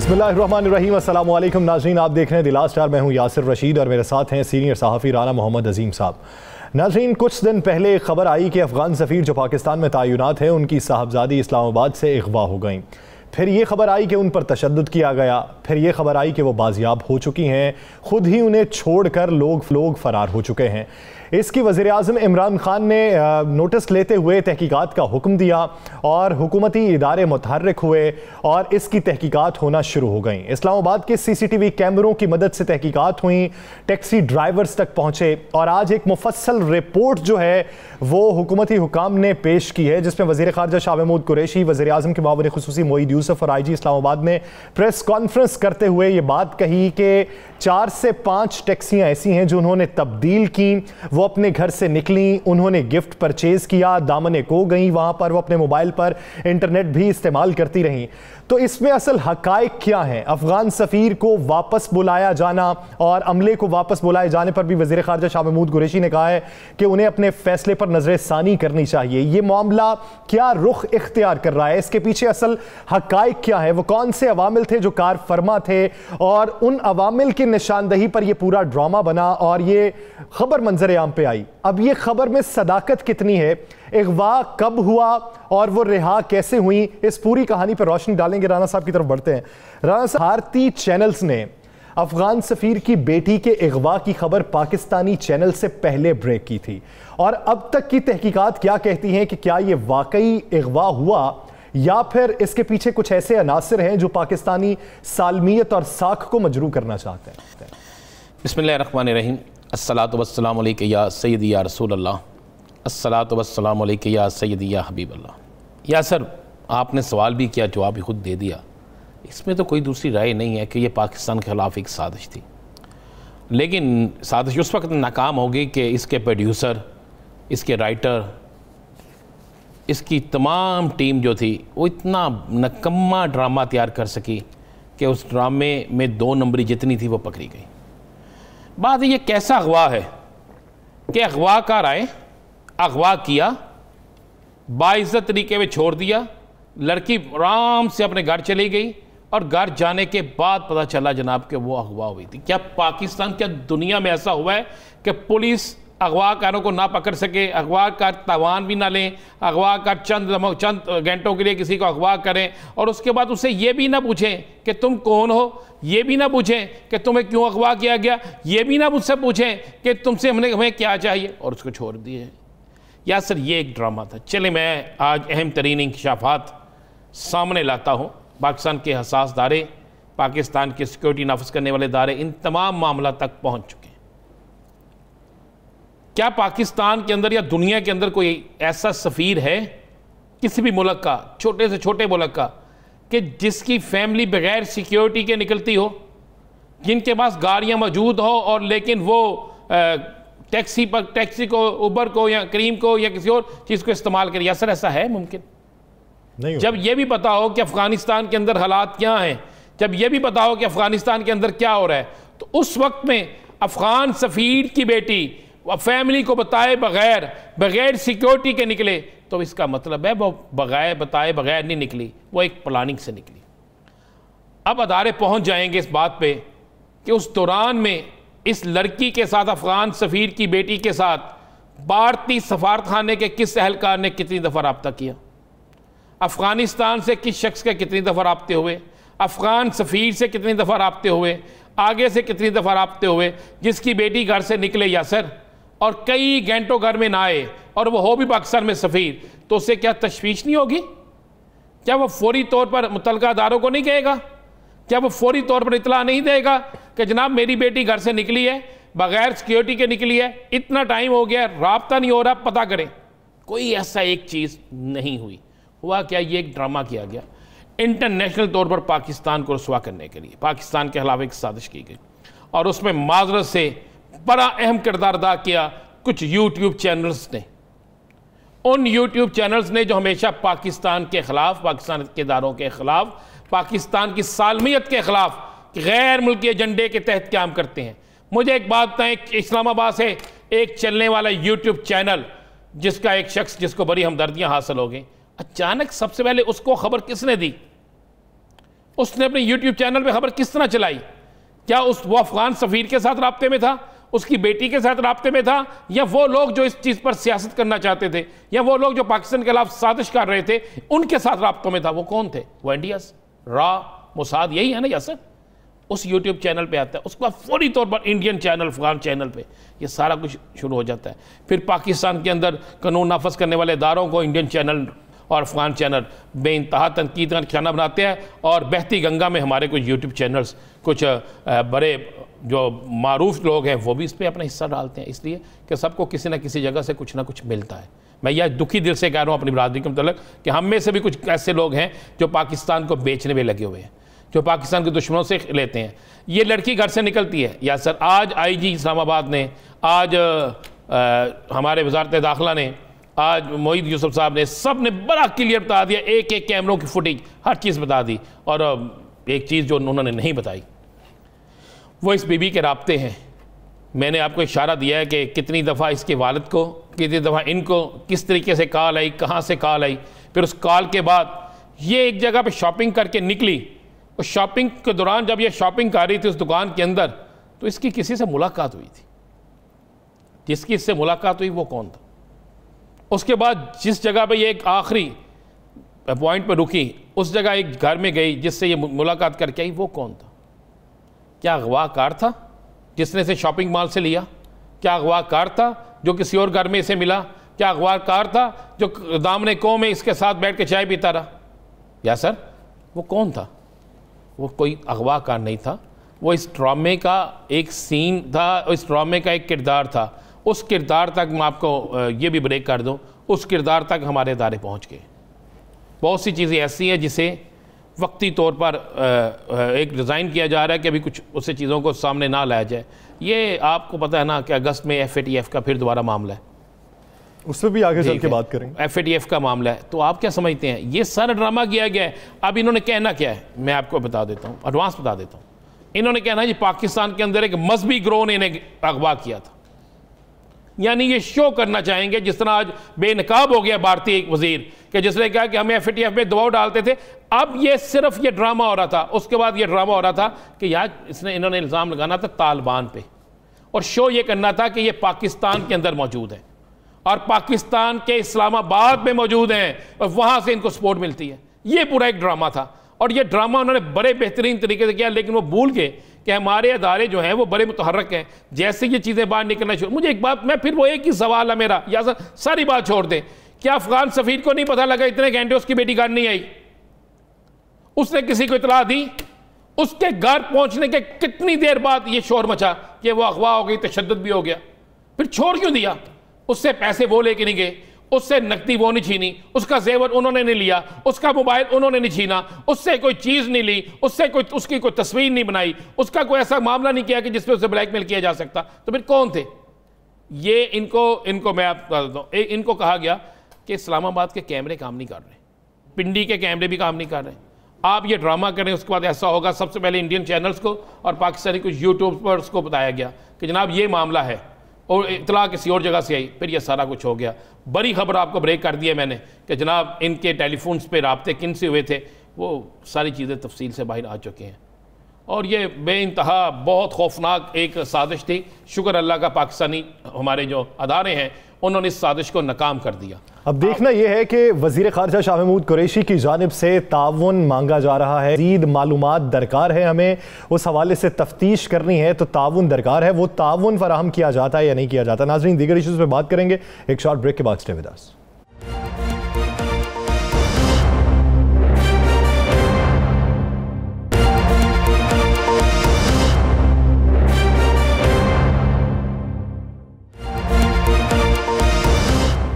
बिस्मिल्लाहिर्रहमानिर्रहीम, अस्सलाम वालेकुम नाज़रीन, आप देख रहे हैं द लास्ट आवर। मैं हूं यासिर रशीद और मेरे साथ हैं सीनियर सहाफ़ी राना मोहम्मद अजीम साहब। नाज़रीन, कुछ दिन पहले एक खबर आई कि अफ़गान सफ़ीर जो पाकिस्तान में तैनात हैं उनकी साहबजादी इस्लामाबाद से अगवा हो गई। फिर ये खबर आई कि उन पर तशद्दुद किया गया। फिर ये खबर आई कि वो बाजियाब हो चुकी हैं, खुद ही उन्हें छोड़कर लोग फ़रार हो चुके हैं। इसकी वज़ीर आज़म इमरान खान ने नोटिस लेते हुए तहकीकात का हुक्म दिया और हुकूमती इदारे मुतहर्रिक हुए और इसकी तहकीकात होना शुरू हो गई। इस्लामाबाद के CCTV कैमरों की मदद से तहकीकात हुई, टैक्सी ड्राइवर्स तक पहुँचे और आज एक मुफस्सल रिपोर्ट जो है वो हुकूमती हुकाम ने पेश की है, जिसमें वज़ीर ख़ारजा शाह महमूद कुरैशी, वज़ीर आज़म के मुआविन ख़ुसूसी मोईद यूसुफ और IG इस्लामाबाद ने प्रेस कॉन्फ्रेंस करते हुए ये बात कही कि 4 से 5 टैक्सियाँ ऐसी हैं जो उन्होंने तब्दील की। वो अपने घर से निकली, उन्होंने गिफ्ट परचेज़ किया, दामने को गई, वहाँ पर वो अपने मोबाइल पर इंटरनेट भी इस्तेमाल करती रहीं। तो इसमें असल हक़ाइक़ क्या हैं? अफ़गान सफ़ीर को वापस बुलाया जाना और अमले को वापस बुलाए जाने पर भी वज़ीर ख़ारजा शाह महमूद कुरैशी ने कहा है कि उन्हें अपने फ़ैसले पर नज़र-ए-सानी करनी चाहिए। ये मामला क्या रुख इख्तियार कर रहा है? इसके पीछे असल हक़ाइक़ क्या है? वो कौन से अवामिल थे जो कार फरमा थे और उन अवामिल की निशानदही पर यह पूरा ड्रामा बना और ये खबर मंजर आम पे आई? अब ये खबर में सदाकत कितनी है, अगवा कब हुआ और वो रिहा कैसे हुई, इस पूरी कहानी पर रोशनी डालेंगे। राना साहब की तरफ बढ़ते हैं। राना साहब, भारतीय चैनल्स ने अफगान सफीर की बेटी के अगवा की खबर पाकिस्तानी चैनल से पहले ब्रेक की थी और अब तक की तहकीकात क्या कहती हैं कि क्या ये वाकई अगवा हुआ या फिर इसके पीछे कुछ ऐसे अनासिर हैं जो पाकिस्तानी सालमियत और साख को मजरू करना चाहते हैं? बिस्मिल्लाहिर्रहमानिर्रहीम, अस्सलातु वस्सलामु अलैका या सय्यदी या रसूल अल्लाह, अस्सलातु वस्सलामु अलैका या सय्यदी या हबीब अल्लाह। या सर, आपने सवाल भी किया, जवाब भी खुद दे दिया। इसमें तो कोई दूसरी राय नहीं है कि ये पाकिस्तान के ख़िलाफ़ एक साजिश थी, लेकिन साजिश उस वक्त नाकाम हो गई कि इसके प्रोड्यूसर, इसके राइटर, इसकी तमाम टीम जो थी वो इतना नकम्मा ड्रामा तैयार कर सकी कि उस ड्रामे में 2 नंबरी जितनी थी वो पकड़ी गई। बात ये कैसा अगवा है कि अगवाकार आए, अगवा किया, बाइज़्ज़त तरीके में छोड़ दिया, लड़की आराम से अपने घर चली गई और घर जाने के बाद पता चला जनाब कि वो अगवा हुई थी। क्या पाकिस्तान, क्या दुनिया में ऐसा हुआ है कि पुलिस अगवाकारों को ना पकड़ सके, अगवाकार तावान भी ना लें, अगवाकार चंद घंटों के लिए किसी को अगवा करें और उसके बाद उससे ये भी ना पूछें कि तुम कौन हो, ये भी ना पूछें कि तुम्हें क्यों अगवा किया गया, ये भी ना मुझसे पूछें कि तुमसे हमें क्या चाहिए और उसको छोड़ दिए। या सर, ये एक ड्रामा था। चले, मैं आज अहम तरीन इंकशाफात सामने लाता हूँ। पाकिस्तान के हसास दारे, पाकिस्तान के सिक्योरिटी नाफिज करने वाले दारे इन तमाम मामला तक पहुँच चुके हैं। क्या पाकिस्तान के अंदर या दुनिया के अंदर कोई ऐसा सफ़ीर है किसी भी मुल्क का, छोटे से छोटे मुल्क का, कि जिसकी फैमिली बगैर सिक्योरिटी के निकलती हो, जिनके पास गाड़ियाँ मौजूद हो और लेकिन वो टैक्सी को, उबर को या करीम को या किसी और चीज़ को इस्तेमाल करें? या सर, ऐसा है मुमकिन? नहीं। जब ये भी पता हो कि अफ़गानिस्तान के अंदर हालात क्या हैं, जब ये भी पता हो कि अफ़गानिस्तान के अंदर क्या हो रहा है, तो उस वक्त में अफ़गान सफ़ीर की बेटी फैमिली को बताए बगैर सिक्योरिटी के निकले, तो इसका मतलब है वो बताए बगैर नहीं निकली, वो एक प्लानिंग से निकली। अब अदारे पहुंच जाएंगे इस बात पे कि उस दौरान में इस लड़की के साथ, अफ़गान सफ़ीर की बेटी के साथ भारतीय सफारतखाने के किस एहलकार ने कितनी दफ़ा रब्ता किया, अफ़गानिस्तान से किस शख्स के कितनी दफ़ा रब्ते हुए, अफ़गान सफ़ीर से कितनी दफ़ा रब्ते हुए, आगे से कितनी दफ़ा रब्ते हुए, जिसकी बेटी घर से निकले यासर और कई घंटों घर में ना आए और वो हो भी पाकिस्तान में सफ़ीर, तो उससे क्या तशवीश नहीं होगी? क्या वो फौरी तौर पर मुतल्लिका अदारों को नहीं कहेगा? क्या वो फौरी तौर पर इतला नहीं देगा कि जनाब मेरी बेटी घर से निकली है, बगैर सिक्योरिटी के निकली है, इतना टाइम हो गया, राब्ता नहीं हो रहा, पता करें? कोई ऐसा एक चीज़ नहीं हुई। हुआ क्या? ये एक ड्रामा किया गया इंटरनेशनल तौर पर पाकिस्तान को रुसवा करने के लिए, पाकिस्तान के खिलाफ एक साजिश की गई और उसमें माजरत से बड़ा अहम किरदार अदा किया कुछ यूट्यूब चैनल्स ने। उन यूट्यूब चैनल्स ने जो हमेशा पाकिस्तान के ख़िलाफ़, पाकिस्तान के इदारों के ख़िलाफ़, पाकिस्तान की सालमियत के ख़िलाफ़ गैर मुल्की एजेंडे के तहत काम करते हैं। मुझे एक बात बताएं, इस्लामाबाद से एक चलने वाला यूट्यूब चैनल जिसका एक शख्स जिसको बड़ी हमदर्दियाँ हासिल हो गई, अचानक सबसे पहले उसको खबर किसने दी? उसने अपने यूट्यूब चैनल पे खबर किस तरह चलाई? क्या वो अफगान सफीर के साथ राब्ते में था, उसकी बेटी के साथ राब्ते में था, या वो लोग जो इस चीज़ पर सियासत करना चाहते थे, या वो लोग जो पाकिस्तान के खिलाफ साजिश कर रहे थे उनके साथ राब्तों में था? वो कौन थे? वो इंडियास, मोसाद, यही है ना यासर? उस यूट्यूब चैनल पे आता है, उसके बाद फौरी तौर पर इंडियन चैनल, अफगान चैनल पे ये सारा कुछ शुरू हो जाता है। फिर पाकिस्तान के अंदर कानून नाफज करने वाले इदारों को इंडियन चैनल और अफगान चैनल बेइंतहा तनकीद का निशाना बनाते हैं, और बहती गंगा में हमारे कुछ यूट्यूब चैनल्स, कुछ बड़े जो मारूफ लोग हैं वो भी इस पर अपना हिस्सा डालते हैं, इसलिए कि सबको किसी न किसी जगह से कुछ ना कुछ मिलता है। मैं यह दुखी दिल से कह रहा हूँ अपनी बरादरी के मतलब कि हम में से भी कुछ ऐसे लोग हैं जो पाकिस्तान को बेचने में लगे हुए हैं, जो पाकिस्तान के दुश्मनों से लेते हैं। ये लड़की घर से निकलती है या सर, आज आईजी इस्लामाबाद ने, आज हमारे वजारत दाखिला ने, आज मोईद यूसुफ साहब ने, सब ने बड़ा क्लियर बता दिया, एक एक कैमरों की फुटेज, हर चीज़ बता दी। और एक चीज़ जो उन्होंने नहीं बताई वो इस बीबी के राब्ते हैं। मैंने आपको इशारा दिया है कि कितनी दफ़ा इसके वालिद को, कितनी दफ़ा इनको, किस तरीके से कॉल आई, कहाँ से कॉल आई। फिर उस कॉल के बाद ये एक जगह पे शॉपिंग करके निकली, और शॉपिंग के दौरान जब ये शॉपिंग कर रही थी उस दुकान के अंदर, तो इसकी किसी से मुलाकात हुई थी। जिसकी इससे मुलाकात हुई वो कौन था? उसके बाद जिस जगह पे ये एक आखिरी पॉइंट पर रुकी, उस जगह एक घर में गई जिससे ये मुलाकात करके आई, वो कौन था? क्या अगवाकार था जिसने इसे शॉपिंग मॉल से लिया? क्या अगवाकार था जो किसी और घर में इसे मिला? क्या अगवाकार था जो दामने कौम में इसके साथ बैठ के चाय पीता रहा? या सर, वो कौन था? वो कोई अगवाकार नहीं था, वो इस ड्रामे का एक सीन था, इस ड्रामे का एक किरदार था। उस किरदार तक मैं आपको ये भी ब्रेक कर दूं, उस किरदार तक हमारे इदारे पहुंच गए। बहुत सी चीज़ें ऐसी हैं जिसे वक्ती तौर पर एक डिज़ाइन किया जा रहा है कि अभी कुछ उससे चीज़ों को सामने ना लाया जाए। ये आपको पता है ना कि अगस्त में FATF का फिर दोबारा मामला है, उस पर भी आगे चल के बात करेंगे। FATF का मामला है, तो आप क्या समझते हैं? ये सारा ड्रामा किया गया है। अब इन्होंने कहना क्या है मैं आपको बता देता हूँ, एडवांस बता देता हूँ। इन्होंने कहना है जी पाकिस्तान के अंदर एक मजहबी ग्रोह ने इन्हें अगवा किया था, यानी ये शो करना चाहेंगे जिस तरह आज बेनकाब हो गया भारतीय एक वजीर कि जिसने कहा कि हमें FATF में दबाव डालते थे। अब ये सिर्फ ये ड्रामा हो रहा था, उसके बाद ये ड्रामा हो रहा था कि यार इन्होंने इल्ज़ाम लगाना था तालिबान पे, और शो ये करना था कि ये पाकिस्तान के अंदर मौजूद है और पाकिस्तान के इस्लामाबाद में मौजूद हैं और वहाँ से इनको सपोर्ट मिलती है। ये पूरा एक ड्रामा था, और ये ड्रामा उन्होंने बड़े बेहतरीन तरीके से किया, लेकिन वो भूल गए कि हमारे अदारे जो हैं वो बड़े मुतहर्रक हैं। जैसे ये चीज़ें बाहर निकलना शुरू, मुझे एक बात, मैं फिर वो एक ही सवाल है मेरा, या सारी बात छोड़ दें, क्या अफगान सफीर को नहीं पता लगा इतने घंटे उसकी बेटी घर नहीं आई? उसने किसी को इतला दी? उसके घर पहुंचने के कितनी देर बाद ये शोर मचा कि वो अगवा हो गई, तशद्दुद भी हो गया? फिर छोड़ क्यों दिया? उससे पैसे वो लेके नहीं गए, उससे नकदी वो नहीं छीनी, उसका जेवर उन्होंने नहीं लिया, उसका मोबाइल उन्होंने नहीं छीना, उससे कोई चीज़ नहीं ली, उससे कोई उसकी कोई तस्वीर नहीं बनाई, उसका कोई ऐसा मामला नहीं किया कि जिसपे उसे ब्लैकमेल किया जा सकता। तो फिर कौन थे ये? इनको मैं आपको बता देता हूँ, इनको कहा गया कि इस्लामाबाद के कैमरे काम नहीं कर रहे, पिंडी के कैमरे भी काम नहीं कर रहे, आप ये ड्रामा करें, उसके बाद ऐसा होगा। सबसे पहले इंडियन चैनल्स को और पाकिस्तानी कुछ यूट्यूबर्स को बताया गया कि जनाब ये मामला है, और इतला किसी और जगह से आई, फिर ये सारा कुछ हो गया। बड़ी खबर आपको ब्रेक कर दी है मैंने कि जनाब इनके टेलीफोन्स पे राब्ते किन से हुए थे, वो सारी चीज़ें तफसील से बाहर आ चुकी हैं, और ये बेइंतहा बहुत खौफनाक एक साजिश थी। शुक्र अल्लाह का पाकिस्तानी हमारे जो अदारे हैं उन्होंने इस साजिश को नाकाम कर दिया। अब देखना यह है कि वज़ीर ख़ारजा शाह महमूद कुरैशी की जानिब से ताउन मांगा जा रहा है, मज़ीद मालूमात दरकार है, हमें उस हवाले से तफ्तीश करनी है, तो ताउन दरकार है, वो ताउन फराहम किया जाता है या नहीं किया जाता। नाज़रीन, दीगर इशूज़ पे बात करेंगे एक शॉर्ट ब्रेक के बाद। Stay with us.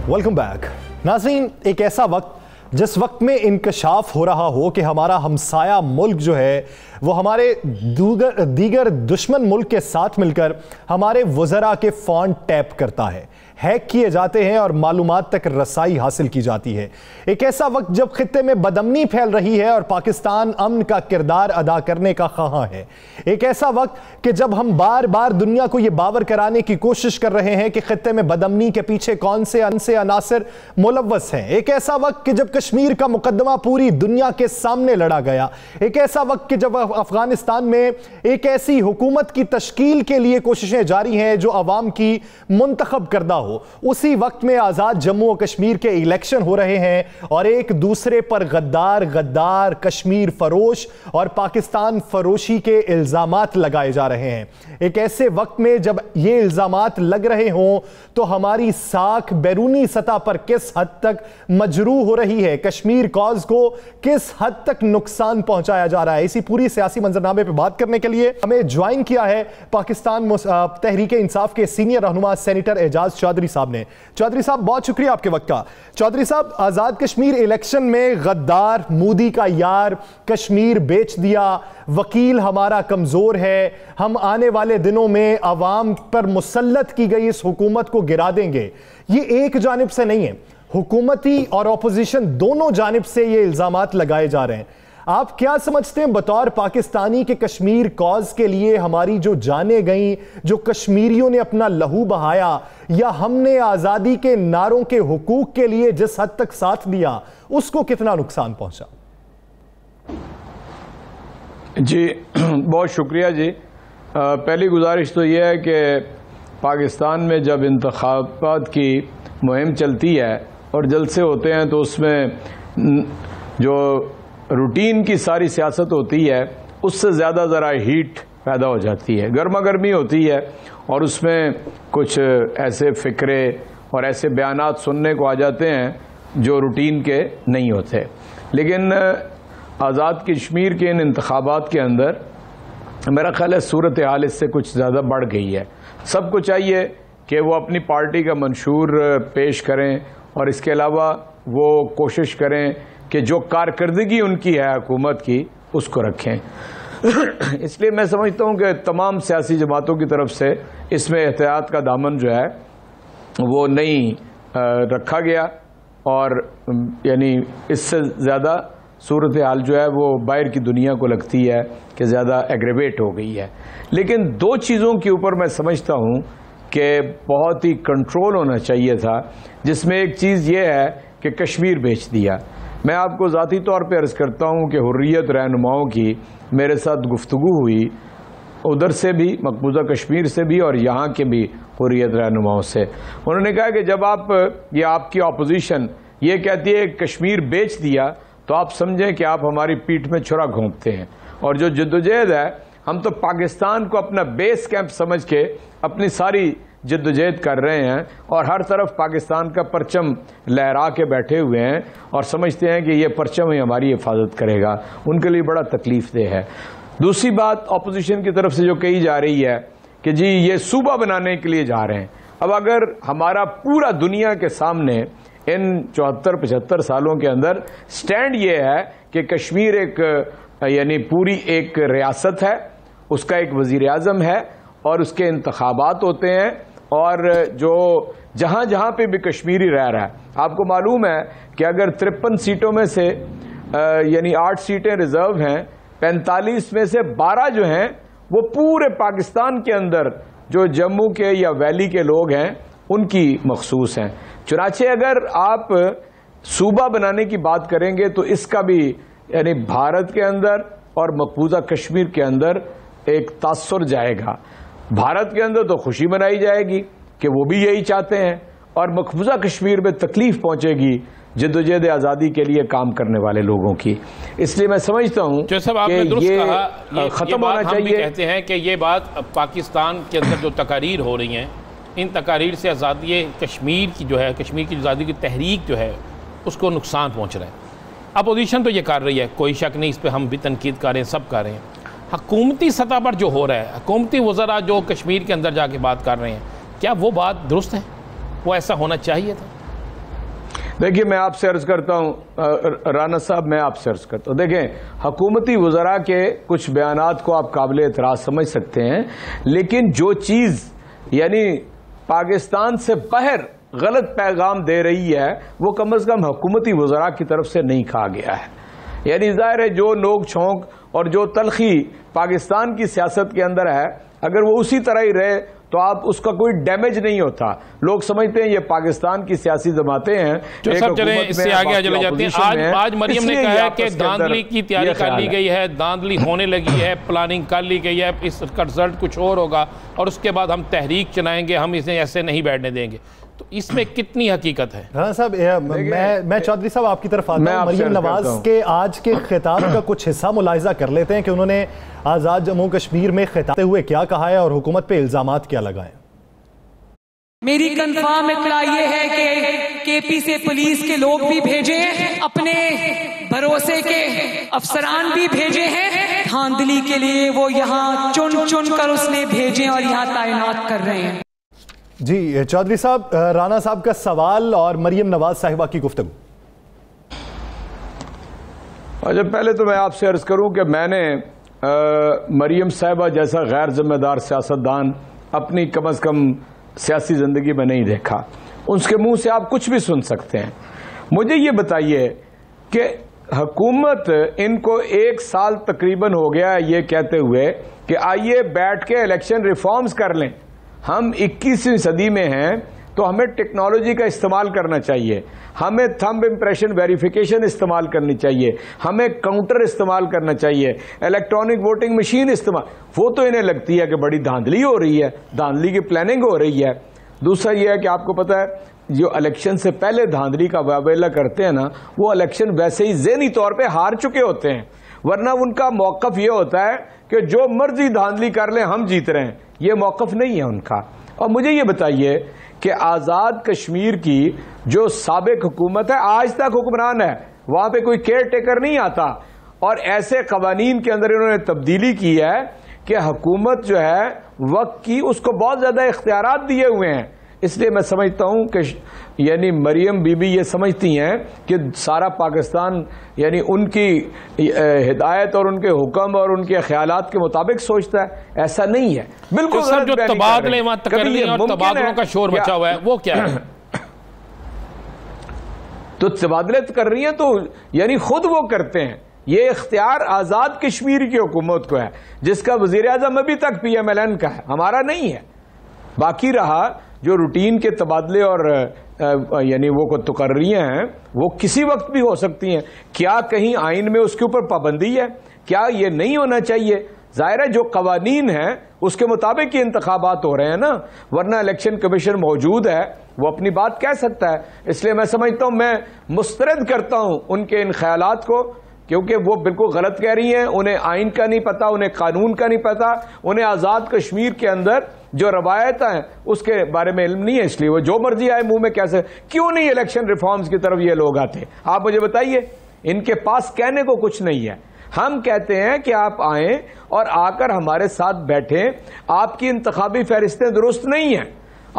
Welcome back. नाज़रीन, एक ऐसा वक्त जिस वक्त में इंकशाफ हो रहा हो कि हमारा हमसाया मुल्क जो है वो हमारे दीगर दुश्मन मुल्क के साथ मिलकर हमारे वज़रा के फ़ोन टैप करता है, हैक किए जाते हैं और मालूमात तक रसाई हासिल की जाती है। एक ऐसा वक्त जब खित्ते में बदअमनी फैल रही है और पाकिस्तान अमन का किरदार अदा करने का ख्वाह है। एक ऐसा वक्त कि जब हम बार बार दुनिया को यह बावर कराने की कोशिश कर रहे हैं कि खित्ते में बदअमनी के पीछे कौन से अनासर मुलव्वस हैं। एक ऐसा वक्त कि जब कश्मीर का मुकदमा पूरी दुनिया के सामने लड़ा गया। एक ऐसा वक्त कि जब अफगानिस्तान में एक ऐसी हुकूमत की तश्कील के लिए कोशिशें जारी हैं जो अवाम की मुंतखब करदा हो। उसी वक्त में आजाद जम्मू और कश्मीर के इलेक्शन हो रहे हैं और एक दूसरे पर गद्दार कश्मीर फरोश और पाकिस्तान फरोशी के इल्जामात लगाए जा रहे हैं। एक ऐसे वक्त में जब ये इल्जामात लग रहे हों तो हमारी साख बैरूनी सतह पर किस हद तक मजरूह हो रही है, कश्मीर कॉज को किस हद तक नुकसान पहुंचाया जा रहा है। इसी पूरी सियासी मंजरनामे पर बात करने के लिए हमें ज्वाइन किया है पाकिस्तान तहरीक इंसाफ के सीनियर रहनुमा सेनेटर एजाज चौधरी साहब ने। चौधरी साहब, बहुत शुक्रिया आपके वक्त का। चौधरी साहब, आजाद कश्मीर इलेक्शन में गद्दार, मोदी का यार, कश्मीर बेच दिया, वकील हमारा कमजोर है, हम आने वाले दिनों में अवाम पर मुसल्लत की गई इस हुकूमत को गिरा देंगे, ये एक जानिब से नहीं है, हुकूमती और ऑपोजिशन दोनों जानिब से ये इल्जामात लगाए जा रहे हैं। आप क्या समझते हैं बतौर पाकिस्तानी के कश्मीर कॉज के लिए हमारी जो जाने गई, जो कश्मीरियों ने अपना लहू बहाया या हमने आजादी के नारों के हुकूक के लिए जिस हद तक साथ दिया, उसको कितना नुकसान पहुंचा? जी बहुत शुक्रिया जी। पहली गुजारिश तो यह है कि पाकिस्तान में जब इंतखाबात की मुहिम चलती है और जलसे होते हैं तो उसमें जो रूटीन की सारी सियासत होती है उससे ज़्यादा ज़रा हीट पैदा हो जाती है, गर्मा गर्मी होती है और उसमें कुछ ऐसे फ़िक्रे और ऐसे बयानात सुनने को आ जाते हैं जो रूटीन के नहीं होते। लेकिन आज़ाद कश्मीर के इन इंतखाबात के अंदर मेरा ख्याल है सूरत हाल इससे कुछ ज़्यादा बढ़ गई है। सबको चाहिए कि वो अपनी पार्टी का मंशूर पेश करें और इसके अलावा वो कोशिश करें कि जो कारकर्दगी उनकी है हुकूमत की उसको रखें। इसलिए मैं समझता हूँ कि तमाम सियासी जमातों की तरफ से इसमें एहतियात का दामन जो है वो नहीं रखा गया और यानी इससे ज़्यादा सूरत हाल जो है वो बाहर की दुनिया को लगती है कि ज़्यादा एग्रेवेट हो गई है। लेकिन दो चीज़ों के ऊपर मैं समझता हूँ कि बहुत ही कंट्रोल होना चाहिए था, जिसमें एक चीज़ ये है कि कश्मीर बेच दिया। मैं आपको ज़ाती तौर पे अर्ज़ करता हूँ कि हुर्रियत रहनुमाओं की मेरे साथ गुफ्तगू हुई, उधर से भी, मकबूजा कश्मीर से भी और यहाँ के भी हुर्रियत रहनुमाओं से। उन्होंने कहा कि जब आप ये आपकी अपोजिशन ये कहती है कश्मीर बेच दिया तो आप समझें कि आप हमारी पीठ में छुरा घोंपते हैं, और जो जद्दोजहद है हम तो पाकिस्तान को अपना बेस कैंप समझ के अपनी सारी जद्दोजहद कर रहे हैं और हर तरफ पाकिस्तान का परचम लहरा के बैठे हुए हैं और समझते हैं कि ये परचम ही हमारी हिफाजत करेगा। उनके लिए बड़ा तकलीफ देह है। दूसरी बात अपोजिशन की तरफ से जो कही जा रही है कि जी ये सूबा बनाने के लिए जा रहे हैं। अब अगर हमारा पूरा दुनिया के सामने इन 74-75 सालों के अंदर स्टैंड ये है कि कश्मीर एक यानी पूरी एक रियासत है, उसका एक वजीर आज़म है और उसके इंतखाबात होते हैं और जो जहां जहां पे भी कश्मीरी रह रहा है, आपको मालूम है कि अगर 53 सीटों में से यानी 8 सीटें रिजर्व हैं, 45 में से 12 जो हैं वो पूरे पाकिस्तान के अंदर जो जम्मू के या वैली के लोग हैं उनकी मखसूस हैं। चुनाचे अगर आप सूबा बनाने की बात करेंगे तो इसका भी यानी भारत के अंदर और मकबूजा कश्मीर के अंदर एक तासुर जाएगा। भारत के अंदर तो खुशी मनाई जाएगी कि वो भी यही चाहते हैं और मकबूजा कश्मीर में तकलीफ पहुंचेगी जद्दोजहद आज़ादी के लिए काम करने वाले लोगों की। इसलिए मैं समझता हूं कि ये खत्म होना चाहिए। कहते हैं कि ये बात पाकिस्तान के अंदर जो तकारीर हो रही हैं, इन तकारीर से आज़ादी कश्मीर की जो है, कश्मीर की आज़ादी की तहरीक जो है उसको नुकसान पहुँच रहा है। अपोजिशन तो ये कर रही है, कोई शक नहीं, इस पर हम भी तनकीद कर रहे हैं, सब कर रहे हैं। हुकूमती सतह पर जो हो रहा है, हुकूमती वज़रा जो कश्मीर के अंदर जाके बात कर रहे हैं, क्या वो बात दुरुस्त है? वो ऐसा होना चाहिए था? देखिए मैं आपसे अर्ज करता हूँ राना साहब, मैं आपसे अर्ज करता हूँ, देखें हुकूमती वज़रा के कुछ बयानात को आप काबिल एतराज़ समझ सकते हैं, लेकिन जो चीज़ यानी पाकिस्तान से बाहर गलत पैगाम दे रही है, वो कम से कम हुकूमती वज़रा की तरफ से नहीं कहा गया है। यानी ज़ाहिर है जो नोक झोंक और जो तलखी पाकिस्तान की सियासत के अंदर है, अगर वो उसी तरह ही रहे तो आप उसका कोई डैमेज नहीं होता। लोग समझते हैं ये पाकिस्तान की सियासी जमातें हैं। जो सब चले इससे आगे चले जाते हैं। आज मरियम ने कहा है कि धांधली की तैयारी कर ली गई है, धांधली होने लगी है, प्लानिंग कर ली गई है, इसका रिजल्ट कुछ और होगा और उसके बाद हम तहरीक चलाएंगे, हम इसे ऐसे नहीं बैठने देंगे। तो इसमें कितनी हकीकत है? राना साहब, मैं चौधरी साहब आपकी तरफ आता हूं। मरियम नवाज के आज के खिताब का कुछ हिस्सा मुलाहिजा कर लेते हैं कि उन्होंने आज़ाद जम्मू कश्मीर में खिताबते हुए क्या कहा है और हुकूमत पे इल्जामात क्या लगाए। मेरी कंफर्म इत्तला ये है कि केपी से पुलिस के लोग भी भेजे, अपने भरोसे के अफसरान भी भेजे हैं, धांधली के लिए वो यहाँ चुन चुन कर उसने भेजे और यहाँ तैनात कर रहे हैं। जी चौधरी साहब, राना साहब का सवाल और मरियम नवाज साहिबा की गुफ्तगू। अच्छा, पहले तो मैं आपसे अर्ज करूं कि मैंने मरियम साहिबा जैसा गैर जिम्मेदार सियासतदान अपनी कम अज कम सियासी जिंदगी में नहीं देखा। उसके मुंह से आप कुछ भी सुन सकते हैं। मुझे ये बताइए कि हुकूमत इनको 1 साल तकरीबन हो गया ये कहते हुए कि आइए बैठ के इलेक्शन रिफॉर्म्स कर लें। हम 21वीं सदी में हैं तो हमें टेक्नोलॉजी का इस्तेमाल करना चाहिए, हमें थंब इम्प्रेशन वेरिफिकेशन इस्तेमाल करनी चाहिए, हमें काउंटर इस्तेमाल करना चाहिए, इलेक्ट्रॉनिक वोटिंग मशीन इस्तेमाल। वो तो इन्हें लगती है कि बड़ी धांधली हो रही है, धांधली की प्लानिंग हो रही है। दूसरा यह है कि आपको पता है जो इलेक्शन से पहले धांधली का वावेला करते हैं ना, वो इलेक्शन वैसे ही ज़हनी तौर पर हार चुके होते हैं, वरना उनका मौकफ ये होता है कि जो मर्जी धांधली कर लें हम जीत रहे हैं। ये मौकफ नहीं है उनका। और मुझे ये बताइए कि आज़ाद कश्मीर की जो साबिक हुकूमत है, आज तक हुक्मरान है, वहां पे कोई केयर टेकर नहीं आता और ऐसे कवानीन के अंदर इन्होंने तब्दीली की है कि हुकूमत जो है वक्त की उसको बहुत ज्यादा इख्तियारात दिए हुए हैं। इसलिए मैं समझता हूं कि यानी मरियम बीबी ये समझती हैं कि सारा पाकिस्तान यानी उनकी हिदायत और उनके हुक्म और उनके ख्यालात के मुताबिक सोचता है। ऐसा नहीं है, बिल्कुल। सर जो तबादले और तबादलों का शोर मचा हुआ है वो क्या है? तो तबादले कर रही हैं तो यानी खुद वो करते हैं। ये इख्तियार आजाद कश्मीर की हुकूमत को है, जिसका वजीर आजम अभी तक PMLN का है, हमारा नहीं है। बाकी रहा जो रूटीन के तबादले और यानी वो तो कर रही हैं, वो किसी वक्त भी हो सकती हैं। क्या कहीं आइन में उसके ऊपर पाबंदी है? क्या ये नहीं होना चाहिए? जाहिर है जो कवानीन है उसके मुताबिक ये इंतखाबात हो रहे हैं ना, वरना इलेक्शन कमीशन मौजूद है, वो अपनी बात कह सकता है। इसलिए मैं समझता हूं, मैं मुस्तरद करता हूं उनके इन ख्यालात को, क्योंकि वो बिल्कुल गलत कह रही हैं। उन्हें आइन का नहीं पता, उन्हें कानून का नहीं पता, उन्हें आजाद कश्मीर के अंदर जो रवायत हैं उसके बारे में इल्म नहीं है, इसलिए वो जो मर्जी आए मुंह में कैसे। क्यों नहीं इलेक्शन रिफॉर्म्स की तरफ ये लोग आते? आप मुझे बताइए। इनके पास कहने को कुछ नहीं है। हम कहते हैं कि आप आए और आकर हमारे साथ बैठें। आपकी इंतखाबी फहरिस्तें दुरुस्त नहीं हैं।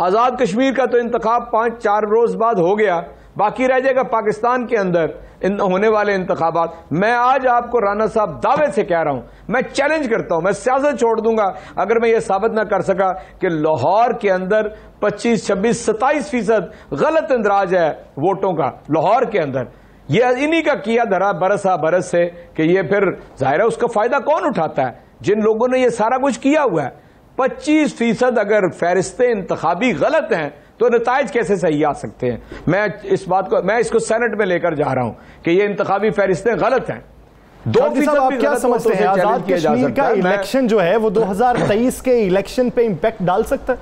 आजाद कश्मीर का तो इंतखाब 5-4 रोज बाद हो गया, बाकी रह जाएगा पाकिस्तान के अंदर होने वाले इंतखाबात। मैं आज आपको राना साहब दावे से कह रहा हूं, मैं चैलेंज करता हूं, मैं सियासत छोड़ दूंगा अगर मैं ये साबित ना कर सका कि लाहौर के अंदर 25, 26, 27% गलत इंदराज है वोटों का। लाहौर के अंदर ये इन्हीं का किया धरा बरस से कि ये फिर जाहिर है उसका फायदा कौन उठाता है? जिन लोगों ने ये सारा कुछ किया हुआ है। 25% अगर फहरिस्तें इंतखाबी गलत हैं तो नताइज कैसे सही आ सकते हैं? मैं इसको सेनेट में लेकर जा रहा हूं कि ये इंतखाबी फहरिस्तें गलत हैं। 2% आप क्या समझते हैं आजाद कश्मीर का इलेक्शन जो है वो 2023 के इलेक्शन पे इंपैक्ट डाल सकता है?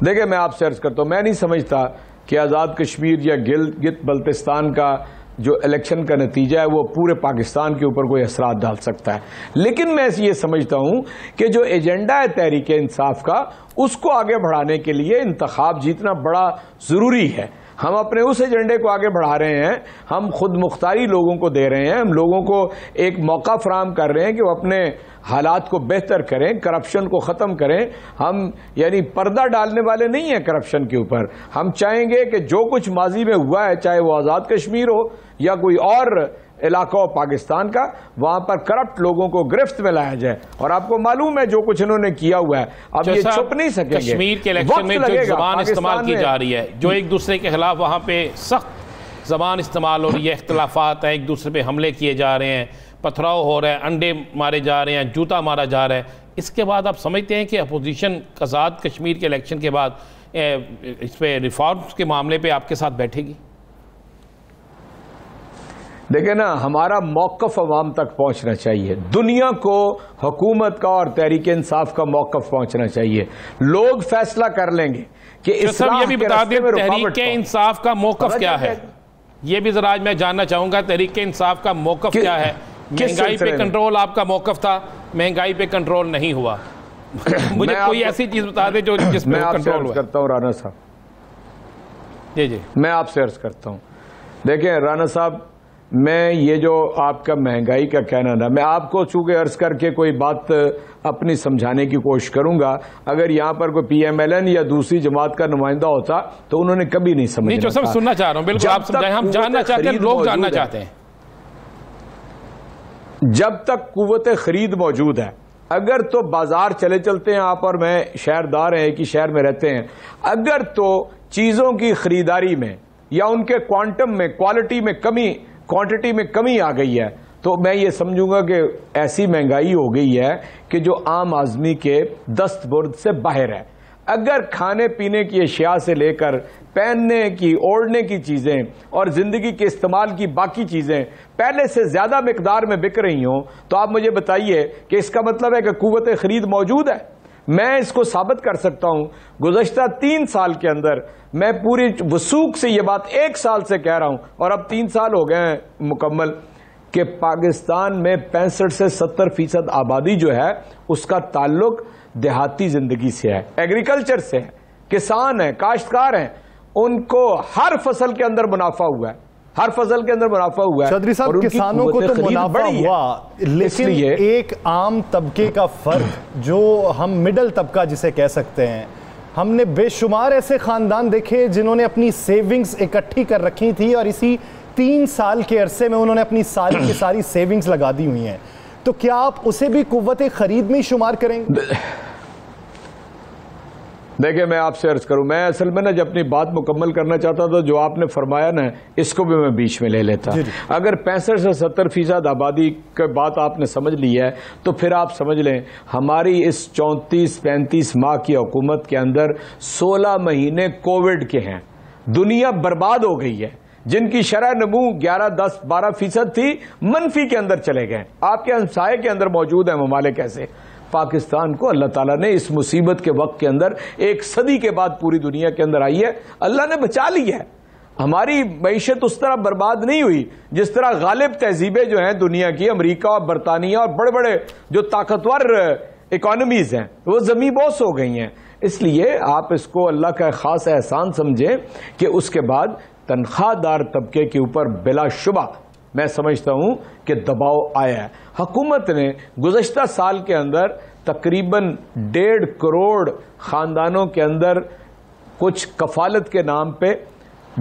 देखिए, मैं आपसे अर्ज करता हूं, मैं नहीं समझता कि आजाद कश्मीर या गिलगित बल्तिस्तान का जो इलेक्शन का नतीजा है वो पूरे पाकिस्तान के ऊपर कोई असरात डाल सकता है। लेकिन मैं ये समझता हूं कि जो एजेंडा है तहरीक इंसाफ का, उसको आगे बढ़ाने के लिए इंतखाब जीतना बड़ा जरूरी है। हम अपने उस एजेंडे को आगे बढ़ा रहे हैं, हम खुद मुख्तारी लोगों को दे रहे हैं, हम लोगों को एक मौका फराहम कर रहे हैं कि वो अपने हालात को बेहतर करें, करप्शन को ख़त्म करें। हम यानी पर्दा डालने वाले नहीं हैं करप्शन के ऊपर। हम चाहेंगे कि जो कुछ माजी में हुआ है, चाहे वो आज़ाद कश्मीर हो या कोई और इलाका हो पाकिस्तान का, वहां पर करप्ट लोगों को गिरफ्त में लाया जाए। और आपको मालूम है जो कुछ इन्होंने किया हुआ है, अब ये छुप नहीं सकेंगे। कश्मीर के इलेक्शन में जो जबान इस्तेमाल की जा रही है, जो एक दूसरे के खिलाफ वहां पे सख्त जबान इस्तेमाल हो रही है, इख्तलाफात है, एक दूसरे पे हमले किए जा रहे हैं, पथराव हो रहा है, अंडे मारे जा रहे हैं, जूता मारा जा रहा है, इसके बाद आप समझते हैं कि अपोजिशन आज़ाद कश्मीर के इलेक्शन के बाद इस पे रिफॉर्म्स के मामले पे आपके साथ बैठेगी? देखिए ना, हमारा मौक़िफ़ अवाम तक पहुंचना चाहिए, दुनिया को हुकूमत का और तहरीक इंसाफ का मौक़िफ़ पहुंचना चाहिए। लोग फैसला कर लेंगे कि इस्लाह ये भी बता दें तहरीक इंसाफ का मौक़िफ़ क्या है, ये भी जरा आज मैं जानना चाहूंगा। तहरीक इंसाफ का मौक़िफ़ क्या है? महंगाई पे कंट्रोल आपका मौक़िफ़ था, महंगाई पे कंट्रोल नहीं हुआ। मुझे कोई ऐसी चीज बता दे जो जिसमें कंट्रोल हुआ। करता हूं राना साहब, जी मैं आपसे अर्ज करता हूं। देखिए राना साहब, मैं ये जो आपका महंगाई का कहना ना, मैं आपको चूंकि अर्ज करके कोई बात अपनी समझाने की कोशिश करूंगा, अगर यहां पर कोई PMLN या दूसरी जमात का नुमाइंदा होता तो उन्होंने कभी नहीं समझा। नहीं, जो सब सुनना चाह रहा हूं, बिल्कुल आप समझाएं, हम जानना चाहते हैं, लोग जानना चाहते हैं। जब तक कुव्वत खरीद मौजूद है, अगर तो बाजार चले चलते हैं आप और मैं, शहरदार हैं, एक ही शहर में रहते हैं, अगर तो चीजों की खरीदारी में या उनके क्वांटम में, क्वालिटी में कमी, क्वांटिटी में कमी आ गई है, तो मैं ये समझूंगा कि ऐसी महंगाई हो गई है कि जो आम आदमी के दस्तबर्द से बाहर है। अगर खाने पीने की अशिया से लेकर पहनने की, ओढ़ने की चीजें और जिंदगी के इस्तेमाल की बाकी चीजें पहले से ज्यादा मिकदार में बिक रही हों, तो आप मुझे बताइए कि इसका मतलब है कि कुव्वत खरीद मौजूद है। मैं इसको साबित कर सकता हूं। गुज़श्ता 3 साल के अंदर मैं पूरी वसूख से ये बात 1 साल से कह रहा हूं, और अब 3 साल हो गए हैं मुकम्मल, कि पाकिस्तान में 65 से 70% आबादी जो है उसका ताल्लुक देहाती जिंदगी से है, एग्रीकल्चर से है, किसान है, काश्तकार हैं, उनको हर फसल के अंदर मुनाफा हुआ है, हर फसल के अंदर मुनाफा हुआ है। चौधरी साहब, किसानों को तो मुनाफा हुआ, लेकिन एक आम तबके का फर्क, जो हम मिडिल तबका जिसे कह सकते हैं, हमने बेशुमार ऐसे खानदान देखे जिन्होंने अपनी सेविंग्स इकट्ठी कर रखी थी और इसी 3 साल के अरसे में उन्होंने अपनी सारी की सारी सेविंग्स लगा दी हुई हैं। तो क्या आप उसे भी कुव्वत खरीद में शुमार करेंगे? देखिए, मैं आपसे अर्ज करूं, मैं असल में ना जब अपनी बात मुकम्मल करना चाहता था, जो आपने फरमाया ना, इसको भी मैं बीच में ले लेता। अगर 65 से 70% आबादी की बात आपने समझ ली है, तो फिर आप समझ लें हमारी इस 34-35 माह की हुकूमत के अंदर 16 महीने कोविड के हैं। दुनिया बर्बाद हो गई है। जिनकी शरह नमू 11, 10, 12% थी, मनफी के अंदर चले गए। आपके हमसाये के अंदर मौजूद है ममालिक ऐसे। पाकिस्तान को अल्लाह ताला ने इस मुसीबत के वक्त के अंदर, 1 सदी के बाद पूरी दुनिया के अंदर आई है, अल्लाह ने बचा ली है। हमारी मईशत उस तरह बर्बाद नहीं हुई जिस तरह गालिब तहजीबें जो हैं दुनिया की, अमरीका और बरतानिया और बड़े बड़े जो ताकतवर इकोनॉमीज हैं, वो ज़मीबोस हो गई हैं। इसलिए आप इसको अल्लाह का खास एहसान समझें कि उसके बाद तनख्वाहदार तबके के ऊपर बिलाशुबा मैं समझता हूं कि दबाव आया है। हुकूमत ने गुज़श्ता साल के अंदर तकरीबन 1.5 करोड़ खानदानों के अंदर कुछ कफालत के नाम पे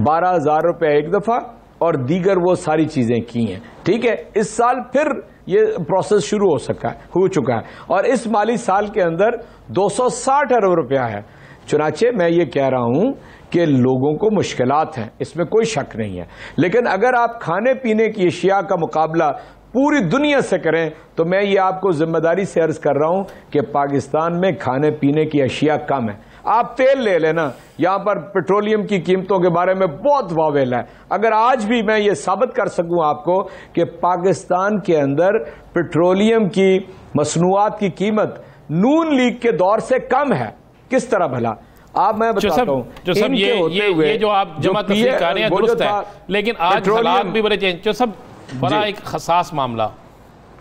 12,000 रुपये एक दफा और दीगर वो सारी चीजें की हैं। ठीक है, इस साल फिर ये प्रोसेस शुरू हो चुका है और इस माली साल के अंदर 260 अरब रुपया है। चुनाचे मैं ये कह रहा हूं कि लोगों को मुश्किलात हैं, इसमें कोई शक नहीं है, लेकिन अगर आप खाने पीने की अशिया का मुकाबला पूरी दुनिया से करें तो मैं ये आपको जिम्मेदारी से अर्ज कर रहा हूं कि पाकिस्तान में खाने पीने की अशिया कम है। आप तेल ले लेना, यहां पर पेट्रोलियम की कीमतों के बारे में बहुत वावेल है। अगर आज भी मैं ये साबित कर सकूं आपको कि पाकिस्तान के अंदर पेट्रोलियम की मसनूआत की कीमत नून लीग के दौर से कम है, किस तरह भला आप, मैं बताता हूं जो सब ये जो आप जमा तफसील कर रहे हैं दुरुस्त है, लेकिन आज हालात भी बड़े चेंज। जो सब बड़ा एक खसास मामला,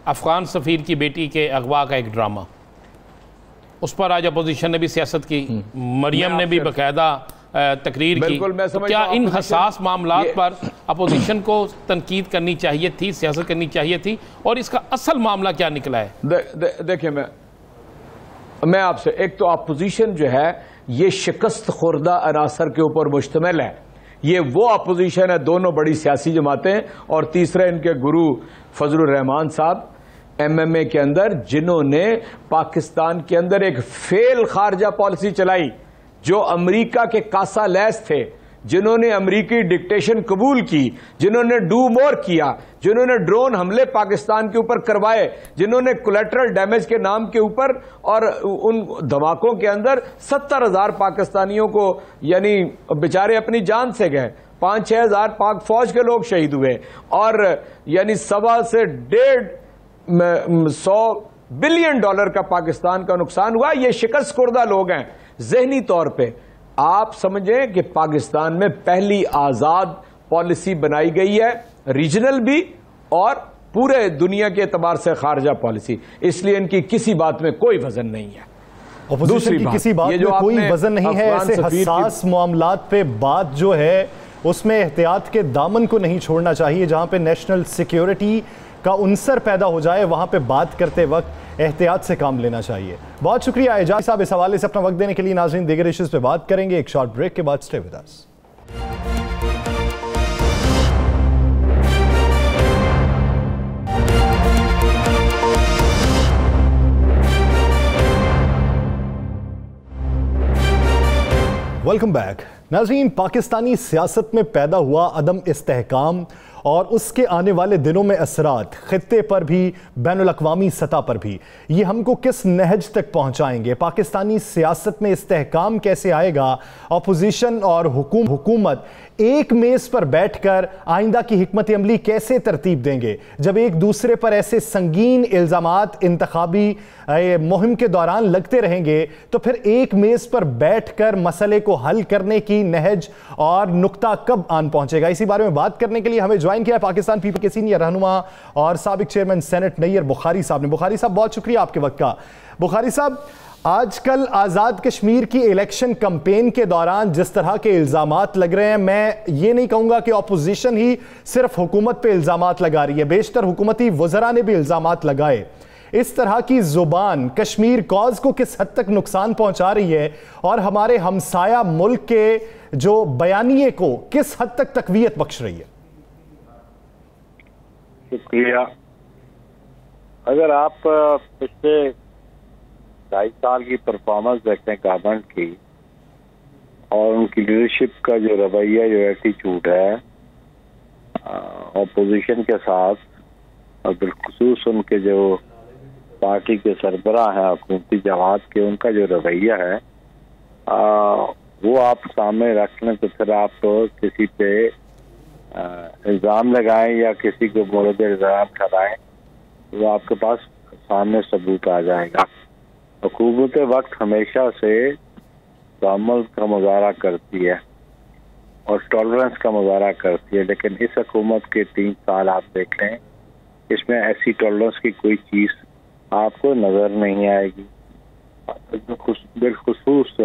अफगान सफीर की बेटी के अगवा का एक ड्रामा, उस पर आज अपोजिशन ने भी सियासत की, मरियम ने भी बाकायदा तकरीर की। तो क्या इन हसास मामलात पर अपोजिशन को तनकीद करनी चाहिए थी, सियासत करनी चाहिए थी, और इसका असल मामला क्या निकला है? देखिए, मैं आपसे, एक तो अपोजिशन जो है ये शिकस्त खुर्दा अनासर के ऊपर मुश्तमिल है ये वो अपोजिशन है, दोनों बड़ी सियासी जमातें, और तीसरा इनके गुरु फजलुर रहमान साहब MMA के अंदर, जिन्होंने पाकिस्तान के अंदर एक फेल खारजा पॉलिसी चलाई, जो अमेरिका के कासा लैस थे, जिन्होंने अमेरिकी डिक्टेशन कबूल की, जिन्होंने डू मोर किया, जिन्होंने ड्रोन हमले पाकिस्तान के ऊपर करवाए, जिन्होंने कोलेटरल डैमेज के नाम के ऊपर और उन धमाकों के अंदर 70,000 पाकिस्तानियों को यानी बेचारे अपनी जान से गए, 5-6 हजार पाक फौज के लोग शहीद हुए, और यानी $1.25 से $1.5 बिलियन का पाकिस्तान का नुकसान हुआ। ये शिकस्त खुर्दा लोग हैं जहनी तौर पे। आप समझें कि पाकिस्तान में पहली आजाद पॉलिसी बनाई गई है, रीजनल भी और पूरे दुनिया के एतबार से खारजा पॉलिसी, इसलिए इनकी किसी बात में कोई वजन नहीं है। दूसरी की किसी बात में कोई वजन नहीं है। ऐसे हसास मामलात पे बात जो है उसमें एहतियात के दामन को नहीं छोड़ना चाहिए। जहां पे नेशनल सिक्योरिटी का उनसर पैदा हो जाए वहां पे बात करते वक्त एहतियात से काम लेना चाहिए। बहुत शुक्रिया एजाज साहब इस हवाले से अपना वक्त देने के लिए। नाज़रीन, दीगर इश्यूज पे बात करेंगे एक शॉर्ट ब्रेक के बाद। Stay with us. Welcome back. नाज़रीन, पाकिस्तानी सियासत में पैदा हुआ अदम इस्तेहकाम और उसके आने वाले दिनों में असरात खित्ते पर भी बैनुल-अक़वामी सतह पर भी, ये हमको किस नहज तक पहुंचाएंगे? पाकिस्तानी सियासत में इस्तेहकाम कैसे आएगा? अपोजिशन और हुकूमत एक मेज़ पर बैठकर आइंदा की हिकमत अमली कैसे तरतीब देंगे? जब एक दूसरे पर ऐसे संगीन इल्ज़ामात इंतखाबी मुहिम के दौरान लगते रहेंगे तो फिर एक मेज़ पर बैठकर मसले को हल करने की नहज और नुक्ता कब आन पहुंचेगा? इसी बारे में बात करने के लिए हमें ज्वाइन किया पाकिस्तान पीपल के सीनियर रहनुमा और साबिक चेयरमैन सेनेट नैयर बुखारी साहब ने। बुखारी साहब, बहुत शुक्रिया आपके वक्त का। बुखारी साहब, आजकल आज़ाद कश्मीर की इलेक्शन कैंपेन के दौरान जिस तरह के इल्ज़ामात लग रहे हैं, मैं ये नहीं कहूँगा कि अपोजिशन ही सिर्फ हुकूमत पे इल्ज़ामात लगा रही है, बेशतर हुकूमती वज़रा ने भी इल्ज़ामात लगाए। इस तरह की ज़ुबान कश्मीर कॉज को किस हद तक नुकसान पहुँचा रही है और हमारे हमसाया मुल्क के जो बयानिए को किस हद तक तक़वियत बख्श रही है? शुक्रिया। अगर आप पिछले 2.5 साल की परफॉर्मेंस देखें गवर्नमेंट की और उनकी लीडरशिप का जो रवैया, जो एटीट्यूड है अपोजिशन के साथ, और बिलखुसूस उनके जो पार्टी के सरबराह हैं हुकूमती जमात के, उनका जो रवैया है वो आप सामने रख लें तो फिर आप किसी पे इल्ज़ाम लगाएं या किसी को मोरद इल्ज़ाम कराएं तो आपके पास सामने सबूत आ जाएगा। हुकूमत वक्त हमेशा से तअम्मुल का मुज़ाहरा करती है और टॉलरेंस का मुज़ाहरा करती है, लेकिन इस हुकूमत के 3 साल आप देख लें, इसमें ऐसी टॉलरेंस की कोई चीज़ आपको नज़र नहीं आएगी। बिलखुसूस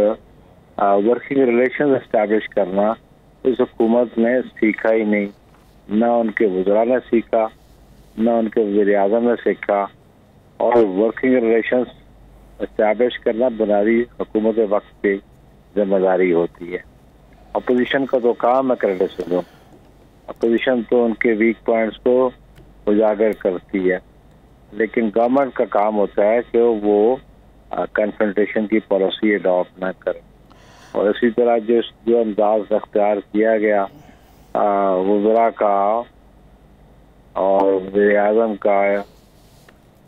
वर्किंग रिलेशन एस्टैब्लिश करना इस हुकूमत ने सीखा ही नहीं, ना उनके वज़रा ने सीखा, ना उनके वज़ीर-ए-आज़म ने सीखा। और वर्किंग रिलेशंस एस्टैब्लिश करना बुनियादी हुकूमत वक्त की जिम्मेदारी होती है। अपोजिशन का तो काम है क्रिटिसिज्म, अपोजिशन तो उनके वीक पॉइंट्स को उजागर करती है, लेकिन गवर्नमेंट का काम होता है कि वो कन्फ्रंटेशन की पॉलिसी अडॉप्ट न करे। और इसी तरह जो अंदाज अख्तियार किया गया वज़रा का और वज़ीर-ए-आज़म का,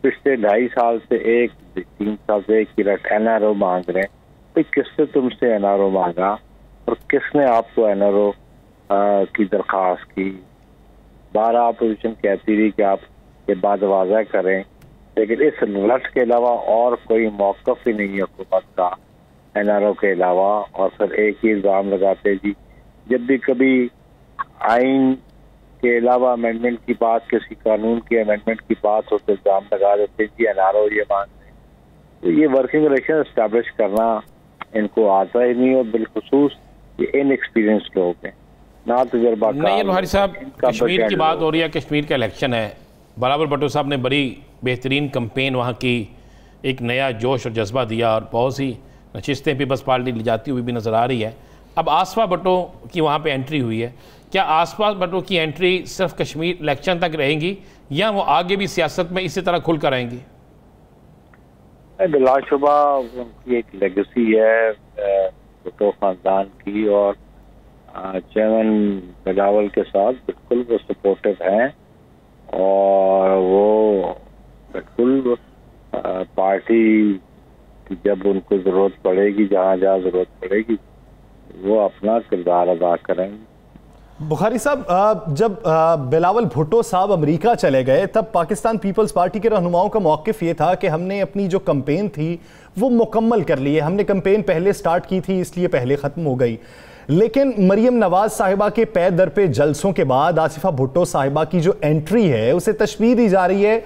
पिछले 2.5 साल से 3 साल से एक NRO मांग रहे हैं, तो किसने तुमसे NRO मांगा और किसने आपको NRO की दरख्वास्त की? 12 अपोजिशन कहती रही कि आप ये बात वाज़ह करें, लेकिन इस लट के अलावा और कोई मौक़िफ़ ही नहीं है हुकूमत का NRO के अलावा। और फिर एक ही इल्ज़ाम लगाते जी, जब भी कभी आइन के अलावा अमेंडमेंट की बात, किसी कानून की अमेंडमेंट की बात हो तो इल्ज़ाम लगा देते जी NRO ये मांग रहे। तो ये वर्किंग रिलेशन एस्टैब्लिश करना इनको आता ही नहीं, और बिलखुसूस ये इनएक्सपीरियंस लोग हैं, ना तजुर्बा। नहीं भाई साहब, कश्मीर की बात हो रही है, कश्मीर का इलेक्शन है। बराबर भुट्टो साहब ने बड़ी बेहतरीन कंपेन वहाँ की, एक नया जोश और जज्बा दिया और बहुत सी नशिस्तें पीपल्स पार्टी ली जाती हुई भी नज़र आ रही है। अब आसफा भुट्टो की वहाँ पे एंट्री हुई है, क्या आसफा भुट्टो की एंट्री सिर्फ कश्मीर इलेक्शन तक रहेंगी या वो आगे भी सियासत में इसी तरह खुल कर आएंगी? बिलाशुबा उनकी एक लेगेसी है भुट्टो खानदान की, और चेयरमैन बिलावल के साथ बिल्कुल वो सपोर्टिव हैं, और वो बिल्कुल पार्टी की जब उनको ज़रूरत पड़ेगी, जहाँ जहाँ ज़रूरत पड़ेगी, वो अपना किरदार अदा करेंगे। बुखारी साहब, जब बिलावल भुट्टो साहब अमेरिका चले गए तब पाकिस्तान पीपल्स पार्टी के रहनुमाओं का मौक़िफ़ ये था कि हमने अपनी जो कैंपेन थी वो मुकम्मल कर ली है, हमने कैंपेन पहले स्टार्ट की थी इसलिए पहले ख़त्म हो गई। लेकिन मरियम नवाज साहिबा के पे दर पे जलसों के बाद आसिफा भुट्टो साहिबा की जो एंट्री है उसे तशबीह दी जा रही है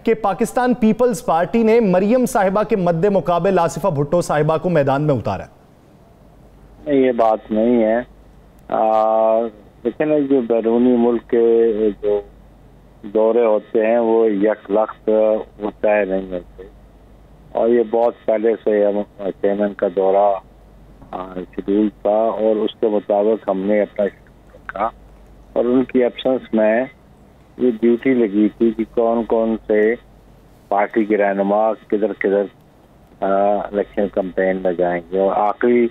कि पाकिस्तान पीपल्स पार्टी ने मरियम साहिबा के मद्दे मुकाबिल आसिफा भुट्टो साहिबा को मैदान में उतारा। नहीं, ये बात नहीं है। लेकिन जो बैरूनी मुल्क के जो दौरे होते हैं वो यकलख्त होता है नहीं होते, और ये बहुत पहले से चेयरमैन का दौरा शेड्यूल था और उसके मुताबिक हमने अपना शेड्यूल रखा, और उनकी एब्सेंस में ये ड्यूटी लगी थी कि कौन कौन से पार्टी के रहनुमा किधर किधर इलेक्शन कैंपेन में जाएंगे, और आखिरी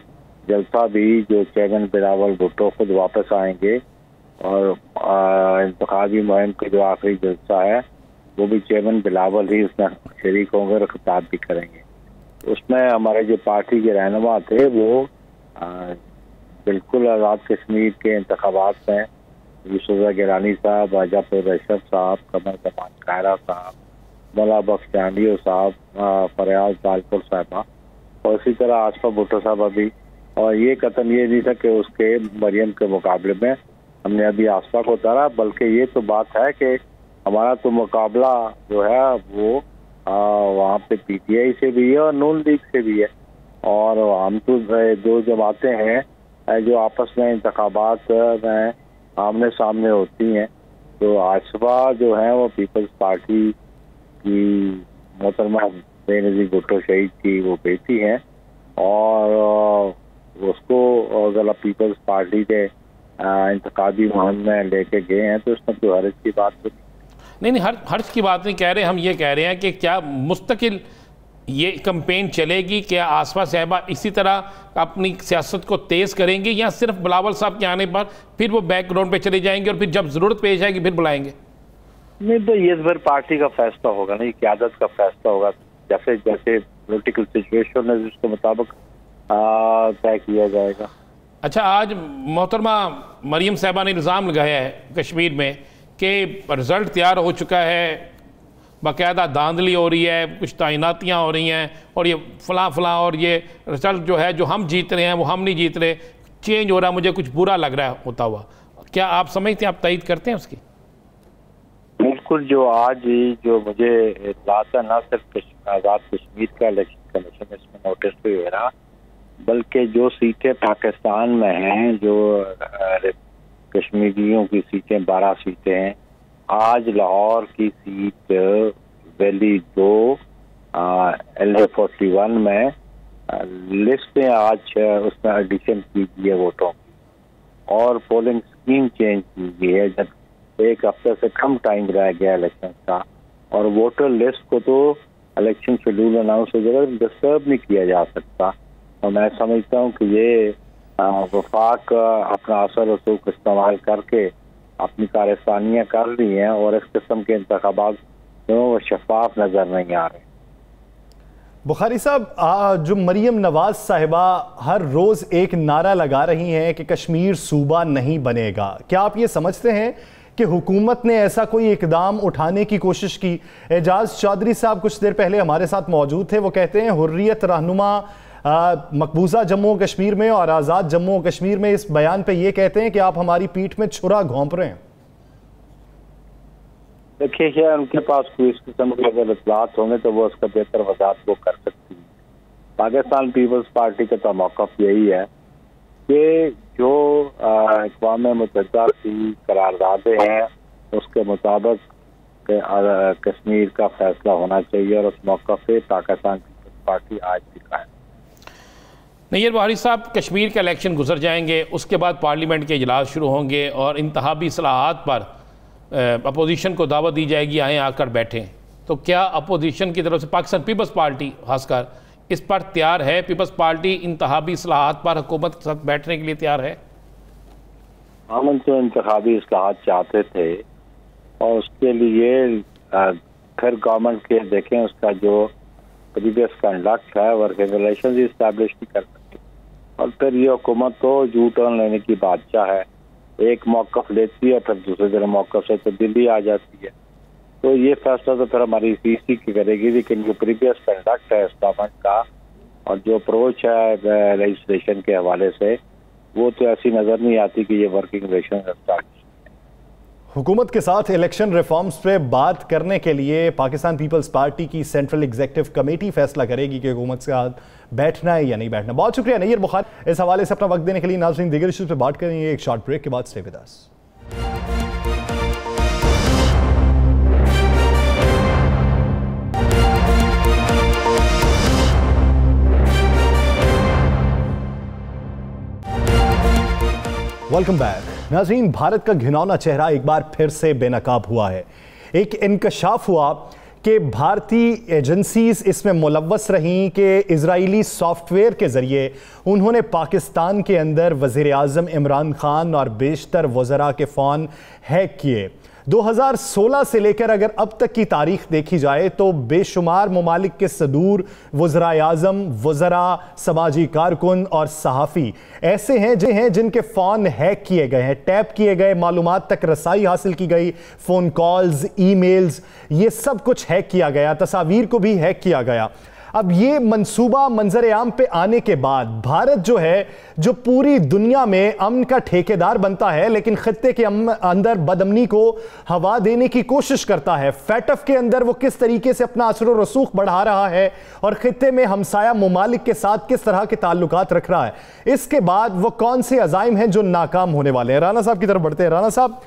जलसा भी जो चेयरमैन बिलावल भुट्टो खुद वापस आएंगे, और इंतखाबी मुहिम का जो आखिरी जलसा है वो भी चेयरमैन बिलावल ही उसमें शरीक होंगे और खिताब भी करेंगे। उसमें हमारे जो पार्टी के रहनुमा थे वो बिल्कुल आज़ाद कश्मीर के इंतखाबात में यूसुफ गिलानी साहब, आजापुर रशद साहब, कमर जमान कायरा साहब, मौला बख्श डांडियो साहब, फरियाद तालपुर साहबा, और इसी तरह आसिफा भुट्टो साहबा भी। और ये कतन ये नहीं था कि उसके मरियम के मुकाबले में हमने अभी आसिफा को उतारा, बल्कि ये तो बात है कि हमारा तो मुकाबला जो है वो वहाँ पे पीटीआई से भी है और नून लीग से भी है, और हम तो दो जमातें हैं जो आपस में इंतखाबात में आमने सामने होती हैं। तो आसिफा जो है वो पीपल्स पार्टी की मोहतरमा बेनज़ीर भुट्टो शहीद की वो बेटी हैं, और उसको अगर पीपल्स पार्टी के इंतखाबी मुहिम में लेके गए हैं तो उसमें कोई हर्ज की बात तो नहीं। हर्ज की बात नहीं कह रहे, हम ये कह रहे हैं कि क्या मुस्तकिल ये कैंपेन चलेगी, क्या आसिफा साहिबा इसी तरह अपनी सियासत को तेज़ करेंगे, या सिर्फ बिलावल साहब के आने पर फिर वो बैकग्राउंड पे चले जाएंगे और फिर जब ज़रूरत पेश आएगी फिर बुलाएंगे? नहीं, तो ये फिर पार्टी का फैसला होगा, नहीं क़यादत का फैसला होगा, जैसे जैसे पॉलिटिकल सिचुएशन है उसके मुताबिक तय किया जाएगा। अच्छा, आज मोहतरमा मरियम साहिबा ने इल्ज़ाम लगाया है कश्मीर में कि रिज़ल्ट तैयार हो चुका है, बाकायदा धांधली हो रही है, कुछ तैनातियाँ हो रही हैं, और ये फलां और ये रिज़ल्ट जो है जो हम जीत रहे हैं वो हम नहीं जीत रहे, चेंज हो रहा है, मुझे कुछ बुरा लग रहा है होता हुआ। क्या आप समझते हैं, आप तईद करते हैं उसकी? बिल्कुल, जो आज जो मुझे इत्तला था, ना सिर्फ आज़ाद कश्मीर का इलेक्शन कमीशन इसमें नोटिस भी हो रहा, बल्कि जो सीटें पाकिस्तान में हैं, जो कश्मीरियों की सीटें 12 सीटें हैं, आज लाहौर की सीट वैली 2 LA41 में लिस्ट में आज उसमें एडिशन की गई है वोटों की, और पोलिंग स्कीम चेंज की गई है जब एक हफ्ते से कम टाइम रह गया इलेक्शन का, और वोटर लिस्ट को तो इलेक्शन शेड्यूल अनाउंस हो जाएगा, डिस्टर्ब नहीं किया जा सकता। और मैं समझता हूँ कि ये वफाक अपना असर रसूख इस्तेमाल करके अपनी कारस्तानियाँ कर ली हैं, और इस किस्म के इंतखाबात वो शफाफ नज़र नहीं आ रहे। बुखारी साहब, जो मरियम नवाज साहिबा हर रोज़ एक नारा लगा रही हैं कि कश्मीर सूबा नहीं बनेगा, क्या आप ये समझते हैं कि हुकूमत ने ऐसा कोई इकदाम उठाने की कोशिश की? एजाज चौधरी साहब कुछ देर पहले हमारे साथ मौजूद थे, वो कहते हैं हुर्रियत रहनुमा मकबूजा जम्मू कश्मीर में और आज़ाद जम्मू कश्मीर में इस बयान पे ये कहते हैं कि आप हमारी पीठ में छुरा घोंप रहे हैं। देखिए, क्या उनके पास कोई इस किस्म के अगर इत्तलात होंगे तो वो उसका बेहतर वजाहत वो कर सकती है। पाकिस्तान पीपल्स पार्टी का तो मौक़िफ़ यही है कि जो अक़वाम मुत्तहिदा की करारदादें हैं उसके मुताबिक कश्मीर का फैसला होना चाहिए, और उस मौक़िफ़ पे पाकिस्तान पीपल्स पार्टी आज भी कायम। नैयर बुखारी साहब, कश्मीर के इलेक्शन गुजर जाएंगे, उसके बाद पार्लियामेंट के इजलास शुरू होंगे और इंतखाबी इस्लाहात पर अपोजिशन को दावत दी जाएगी आएँ आकर बैठें। तो क्या अपोजिशन की तरफ से पाकिस्तान पीपल्स पार्टी खासकर इस पर तैयार है? पीपल्स पार्टी इंतखाबी इस्लाहात पर हुकूमत के साथ बैठने के लिए तैयार है? हम तो इंतखाबी इस्लाहात चाहते थे और उसके लिए फिर गवर्नमेंट के देखें उसका जो प्रीवियस कंडक्ट है, वर्किंग रिलेशन इस्टेब्लिश नहीं कर सकते और फिर ये हुकूमत तो यू टर्न लेने की बादशाह है, एक मौक़िफ़ लेती है फिर दूसरे दिन मौक़िफ़ से तब्दीली आ जाती है। तो ये फैसला तो फिर हमारी सीसी की करेगी, लेकिन जो प्रीवियस कंडक्ट है इस गवर्नमेंट का और जो अप्रोच है लेजिस्लेशन के हवाले से, वो तो ऐसी नज़र नहीं आती कि ये वर्किंग रिलेशन स्टार्ट। हुकूमत के साथ इलेक्शन रिफॉर्म्स पे बात करने के लिए पाकिस्तान पीपल्स पार्टी की सेंट्रल एग्जीक्यूटिव कमेटी फैसला करेगी कि हुकूमत के साथ बैठना है या नहीं बैठना। बहुत शुक्रिया नैयर बुखारी इस हवाले से अपना वक्त देने के लिए। नाज़रीन, दीगर इश्यूज़ पे बात करेंगे एक शॉर्ट ब्रेक के बाद। Stay with us. Welcome back. नाज़रीन, भारत का घिनौना चेहरा एक बार फिर से बेनकाब हुआ है। एक इंकशाफ हुआ कि भारतीय एजेंसीज इसमें मुलव्वस रहीं कि इजरायली सॉफ्टवेयर के ज़रिए उन्होंने पाकिस्तान के अंदर वज़ीर आज़म इमरान खान और बेशतर वज़रा के फ़ोन हैक किए। 2016 से लेकर अगर अब तक की तारीख देखी जाए तो बेशुमार ममालिक के सदूर, वज़राए आज़म, वज़रा, समाजी कारकुन और सहाफ़ी ऐसे हैं जिनके फ़ोन हैक किए गए हैं, टैप किए गए, मालूमात तक रसाई हासिल की गई, फ़ोन कॉल्स, ईमेल्स, ये सब कुछ हैक किया गया, तस्वीर को भी हैक किया गया। अब ये मंसूबा मंजर आम पे आने के बाद भारत जो है, जो पूरी दुनिया में अमन का ठेकेदार बनता है लेकिन खित्ते के अंदर बदअमनी को हवा देने की कोशिश करता है, फैटफ के अंदर वो किस तरीके से अपना असर और रसूख बढ़ा रहा है और खित्ते में हमसाया ममालिक के साथ किस तरह के ताल्लुकात रख रहा है, इसके बाद वो कौन से अज़ाइम हैं जो नाकाम होने वाले हैं। राना साहब की तरफ बढ़ते हैं। राना साहब,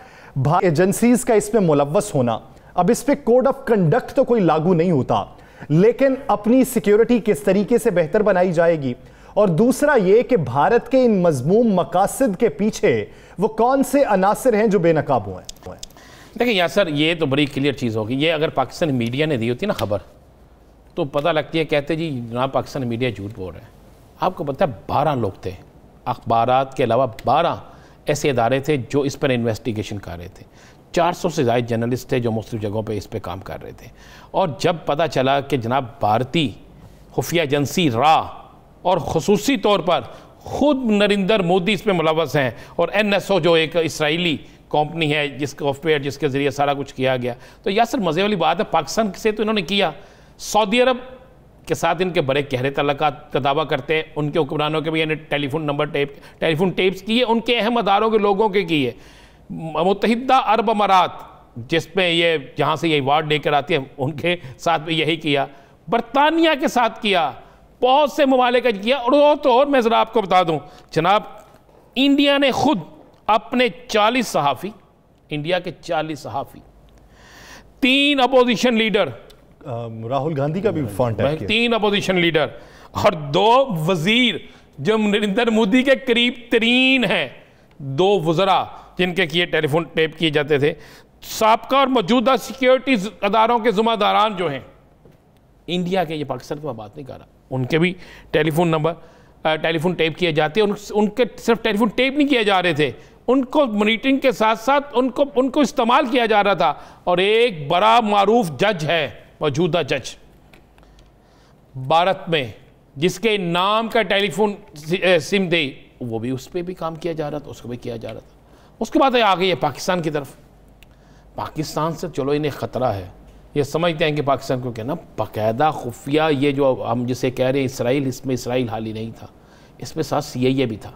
एजेंसीज का इसमें मुलव्वस होना, अब इस पर कोड ऑफ कंडक्ट तो कोई लागू नहीं होता, लेकिन अपनी सिक्योरिटी किस तरीके से बेहतर बनाई जाएगी, और दूसरा ये कि भारत के इन मजमूम मकासद के पीछे वो कौन से अनासर हैं जो बेनकाब हुए हैं। देखिए यासर, ये तो बड़ी क्लियर चीज़ होगी। ये अगर पाकिस्तानी मीडिया ने दी होती ना खबर तो पता लगती है, कहते जी जनाब पाकिस्तानी मीडिया झूठ बोल रहे हैं। आपको पता है 12 लोग थे, अखबारात के अलावा 12 ऐसे इदारे थे जो इस पर इन्वेस्टिगेशन कर रहे थे। 400 से ज़्यादा जर्नलिस्ट थे जो मुख्तलिफ जगहों पे इस पे काम कर रहे थे। और जब पता चला कि जनाब भारतीय खुफिया एजेंसी रा और ख़ुसूसी तौर पर ख़ुद नरेंद्र मोदी इस पर मुलव्वस हैं और NSO जो एक इसराइली कंपनी है जिस सॉफ्टवेयर जिसके ज़रिए सारा कुछ किया गया, तो यासर मज़े वाली बात है, पाकिस्तान से तो इन्होंने किया, सऊदी अरब के साथ इनके बड़े गहरे तल्लुकात का दावा करते हैं, उनके हुक्मरानों के भी यानी टेलीफोन टेप्स किए, उनके अहम अदारों के लोगों के किए। मुत्तहिदा अरब अमारात जिसमें ये जहाँ से ये अवार्ड लेकर आती है उनके साथ भी यही किया, बरतानिया के साथ किया, बहुत से ममालिक का किया। और मैं ज़रा आपको बता दूँ जनाब, इंडिया ने खुद अपने 40 सहाफ़ी, इंडिया के 40 सहाफ़ी, 3 अपोजिशन लीडर, राहुल गांधी का भी फोन टैप किया, 3 अपोजिशन लीडर और 2 वजीर जो नरेंद्र मोदी के करीब तरीन हैं, 2 वज़रा जिनके किए टेलीफोन टेप किए जाते थे, साबका और मौजूदा सिक्योरिटी अदारों के ज़िम्मेदारान जो हैं इंडिया के, ये पाकिस्तान की बात नहीं कर रहा, उनके भी टेलीफोन टेप किए जाते हैं। उनके सिर्फ टेलीफोन टेप नहीं किए जा रहे थे, उनको मॉनिटरिंग के साथ साथ उनको इस्तेमाल किया जा रहा था। और एक बड़ा मारूफ जज है, मौजूदा जज भारत में, जिसके नाम का टेलीफोन सिम दे, वो भी उस पर भी काम किया जा रहा था, उसको भी किया जा रहा था। उसके बाद आ गई है पाकिस्तान की तरफ। पाकिस्तान से चलो इन्हें ख़तरा है, ये समझते हैं कि पाकिस्तान को क्या ना बाकायदा खुफिया, ये जो हम जिसे कह रहे हैं इसराइल, इसमें इसराइल हाल ही नहीं था, इसमें साथ CIA भी था,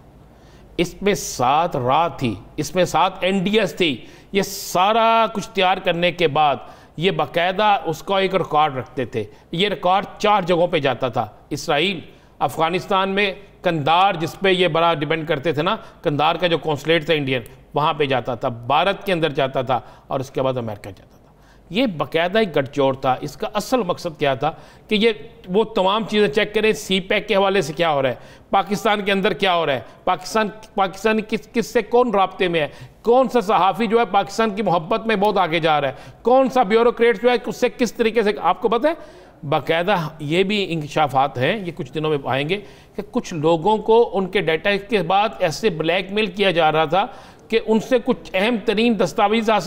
इसमें साथ रा थी, इसमें साथ NDS थी। ये सारा कुछ तैयार करने के बाद ये बाकायदा उसका एक रिकॉर्ड रखते थे। ये रिकॉर्ड 4 जगहों पे जाता था, इसराइल, अफ़गानिस्तान में कंधार जिस पे ये बड़ा डिपेंड करते थे ना, कंधार का जो कौंसलेट था इंडियन, वहाँ पे जाता था, भारत के अंदर जाता था और उसके बाद अमेरिका जाता था। ये बाकायदा एक गठजोड़ था। इसका असल मकसद क्या था कि ये वो तमाम चीज़ें चेक करें, सी पैक के हवाले से क्या हो रहा है, पाकिस्तान के अंदर क्या हो रहा है, पाकिस्तानी किससे कौन राब्ते में है, कौन सा सहाफ़ी जो है पाकिस्तान की मोहब्बत में बहुत आगे जा रहा है, कौन सा ब्यूरोक्रेट जो है उससे किस तरीके से, आपको पता है बाकायदा ये भी इंकशाफात हैं, ये कुछ दिनों में आएंगे कि कुछ लोगों को उनके डाटा के बाद ऐसे ब्लैकमेल किया जा रहा था कि उनसे कुछ अहम तरीन दस्तावेज़ात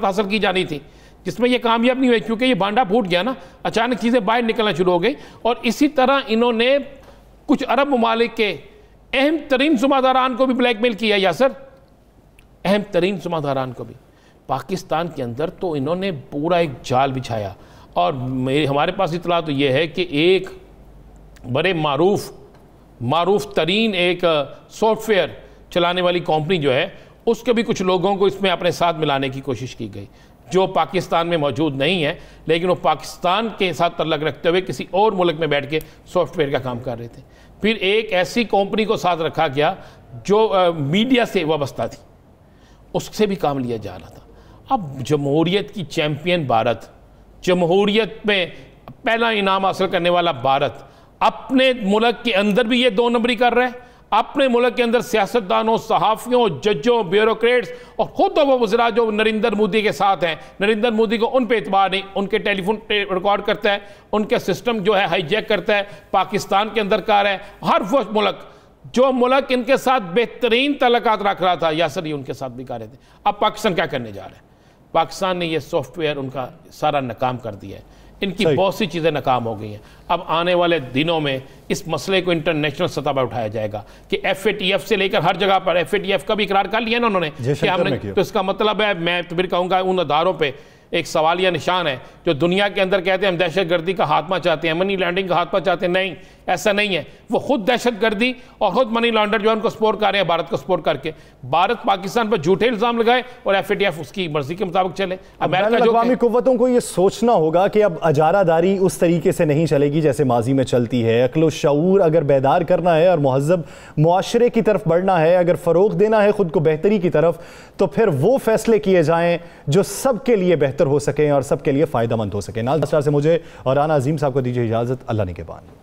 हासिल की जानी थी, जिसमें ये कामयाब नहीं हुई क्योंकि ये भांडा फूट गया ना, अचानक चीज़ें बाहर निकलना शुरू हो गई। और इसी तरह इन्होंने कुछ अरब ममालिक के अहम तरीन सुमादारान को भी ब्लैकमेल किया यासर, अहम तरीन सुमादारान को भी पाकिस्तान के अंदर। तो इन्होंने पूरा एक जाल बिछाया। और हमारे पास इतला तो ये है कि एक बड़े मारूफ तरीन एक सॉफ्टवेयर चलाने वाली कंपनी जो है उसके भी कुछ लोगों को इसमें अपने साथ मिलाने की कोशिश की गई, जो पाकिस्तान में मौजूद नहीं है, लेकिन वो पाकिस्तान के साथ तल्लक रखते हुए किसी और मुल्क में बैठ के सॉफ्टवेयर का काम कर रहे थे। फिर एक ऐसी कंपनी को साथ रखा गया जो मीडिया से वाबस्ता थी, उससे भी काम लिया जा रहा था। अब जमहूरियत की चैम्पियन भारत, जमहूरियत में पहला इनाम हासिल करने वाला भारत, अपने मुल्क के अंदर भी ये 2 नंबरी कर रहा है, अपने मुल्क के अंदर सियासतदानों, सहाफ़ियों, जजों, ब्यूरोक्रेट्स और खुद वो वज़रा जो नरेंद्र मोदी के साथ हैं, नरेंद्र मोदी को उन पे एतबार नहीं, उनके टेलीफोन रिकॉर्ड करता है, उनके सिस्टम जो है हाईजैक करता है, पाकिस्तान के अंदर कार है। हर वो मुल्क जो मुल्क इनके साथ बेहतरीन तल्लुकात रख रहा था यासर, ये उनके साथ भी कर रहे थे। अब पाकिस्तान क्या करने जा रहा है? पाकिस्तान ने ये सॉफ्टवेयर उनका सारा नाकाम कर दिया है, इनकी बहुत सी चीज़ें नाकाम हो गई हैं। अब आने वाले दिनों में इस मसले को इंटरनेशनल सतह पर उठाया जाएगा कि FATF से लेकर हर जगह पर, FATF का भी इकरार कर लिया ना उन्होंने कि हमने, तो इसका मतलब है, मैं तो फिर कहूँगा उन अदारों पे एक सवालिया निशान है जो दुनिया के अंदर कहते हैं हम दहशतगर्दी का खात्मा चाहते हैं, मनी लॉन्ड्रिंग का खात्मा चाहते हैं। नहीं, ऐसा नहीं है। वो खुद दहशतगर्दी और खुद मनी लॉन्डर जो है उनको सपोर्ट कर रहे हैं, भारत को सपोर्ट करके। भारत पाकिस्तान पर झूठे इल्ज़ाम लगाए और FATF उसकी मर्जी के मुताबिक चले। अमेरिका कुव्वतों को ये सोचना होगा कि अब अजारादारी उस तरीके से नहीं चलेगी जैसे माजी में चलती है। अक्ल शऊर अगर बेदार करना है और मुहज़्ज़ब मुआशरे की तरफ बढ़ना है, अगर फ़रोग़ देना है ख़ुद को बेहतरी की तरफ, तो फिर वो फैसले किए जाएँ जो सबके लिए बेहतर हो सकें और सबके लिए फ़ायदेमंद हो सके। नाज़रीन से मुझे और राना अज़ीम साहब को दीजिए इजाज़त। अल्लाह निगहबान।